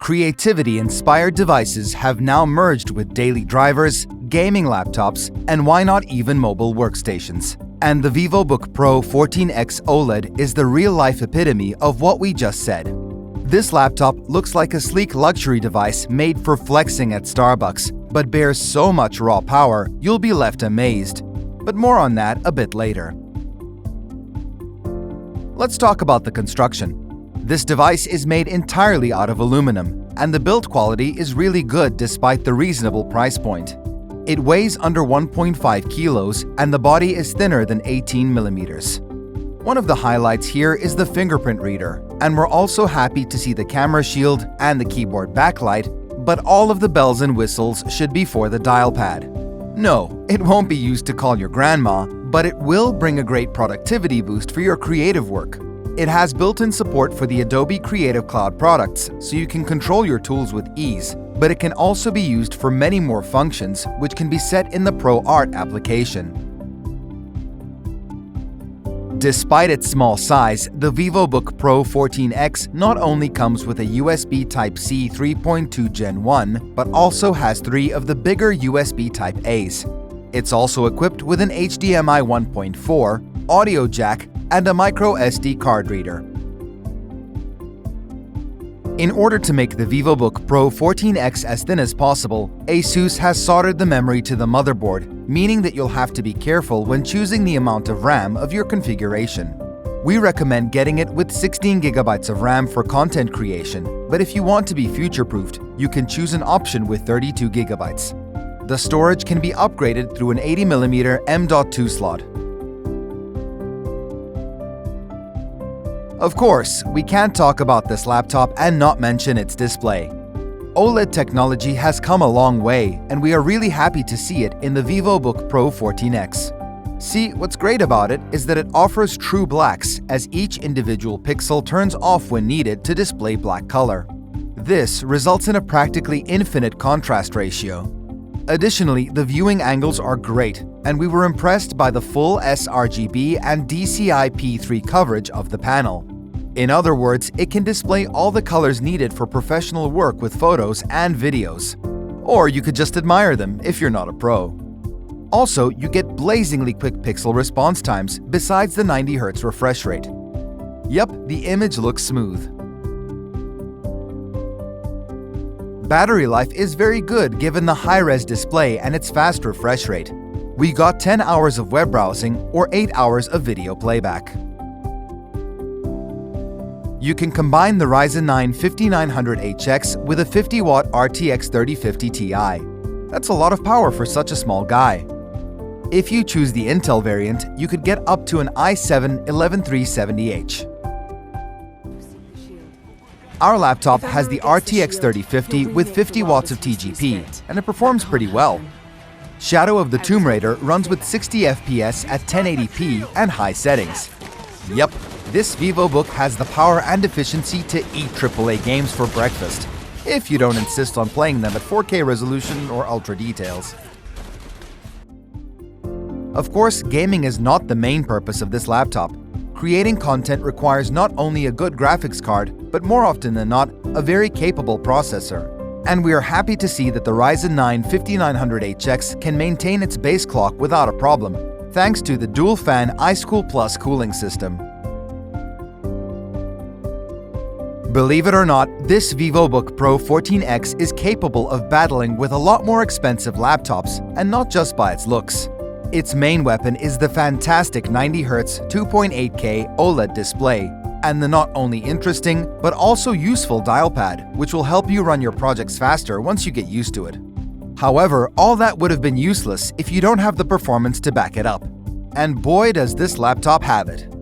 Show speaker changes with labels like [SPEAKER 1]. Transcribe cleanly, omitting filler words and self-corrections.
[SPEAKER 1] Creativity-inspired devices have now merged with daily drivers, gaming laptops, and why not even mobile workstations. And the Vivobook Pro 14X OLED is the real-life epitome of what we just said. This laptop looks like a sleek luxury device made for flexing at Starbucks, but bears so much raw power you'll be left amazed. But more on that a bit later. Let's talk about the construction. This device is made entirely out of aluminum, and the build quality is really good despite the reasonable price point. It weighs under 1.5 kilos, and the body is thinner than 18 millimeters. One of the highlights here is the fingerprint reader, and we're also happy to see the camera shield and the keyboard backlight, but all of the bells and whistles should be for the DialPad. No, it won't be used to call your grandma, but it will bring a great productivity boost for your creative work. It has built-in support for the Adobe Creative Cloud products, so you can control your tools with ease, but it can also be used for many more functions, which can be set in the Pro Art application. Despite its small size, the Vivobook Pro 14X not only comes with a USB Type-C 3.2 Gen 1, but also has 3 of the bigger USB Type-A's. It's also equipped with an HDMI 1.4, audio jack, and a micro SD card reader. In order to make the Vivobook Pro 14X as thin as possible, ASUS has soldered the memory to the motherboard, meaning that you'll have to be careful when choosing the amount of RAM of your configuration. We recommend getting it with 16 GB of RAM for content creation, but if you want to be future-proofed, you can choose an option with 32 GB. The storage can be upgraded through an 80mm M.2 slot. Of course, we can't talk about this laptop and not mention its display. OLED technology has come a long way, and we are really happy to see it in the Vivobook Pro 14X. See, what's great about it is that it offers true blacks, as each individual pixel turns off when needed to display black color. This results in a practically infinite contrast ratio. Additionally, the viewing angles are great, and we were impressed by the full sRGB and DCI-P3 coverage of the panel. In other words, it can display all the colors needed for professional work with photos and videos. Or you could just admire them if you're not a pro. Also, you get blazingly quick pixel response times besides the 90 Hz refresh rate. Yep, the image looks smooth. Battery life is very good given the high-res display and its fast refresh rate. We got 10 hours of web browsing or 8 hours of video playback. You can combine the Ryzen 9 5900HX with a 50-watt RTX 3050 Ti. That's a lot of power for such a small guy. If you choose the Intel variant, you could get up to an i7 11370H. Our laptop has the RTX 3050 with 50 watts of TGP, and it performs pretty well. Shadow of the Tomb Raider runs with 60 FPS at 1080p and high settings. Yep, this Vivobook has the power and efficiency to eat AAA games for breakfast, if you don't insist on playing them at 4K resolution or ultra details. Of course, gaming is not the main purpose of this laptop. Creating content requires not only a good graphics card, but more often than not, a very capable processor. And we are happy to see that the Ryzen 9 5900HX can maintain its base clock without a problem, thanks to the dual-fan iSchool Plus cooling system. Believe it or not, this Vivobook Pro 14X is capable of battling with a lot more expensive laptops, and not just by its looks. Its main weapon is the fantastic 90 Hz 2.8K OLED display, and the not only interesting, but also useful DialPad, which will help you run your projects faster once you get used to it. However, all that would have been useless if you don't have the performance to back it up. And boy does this laptop have it.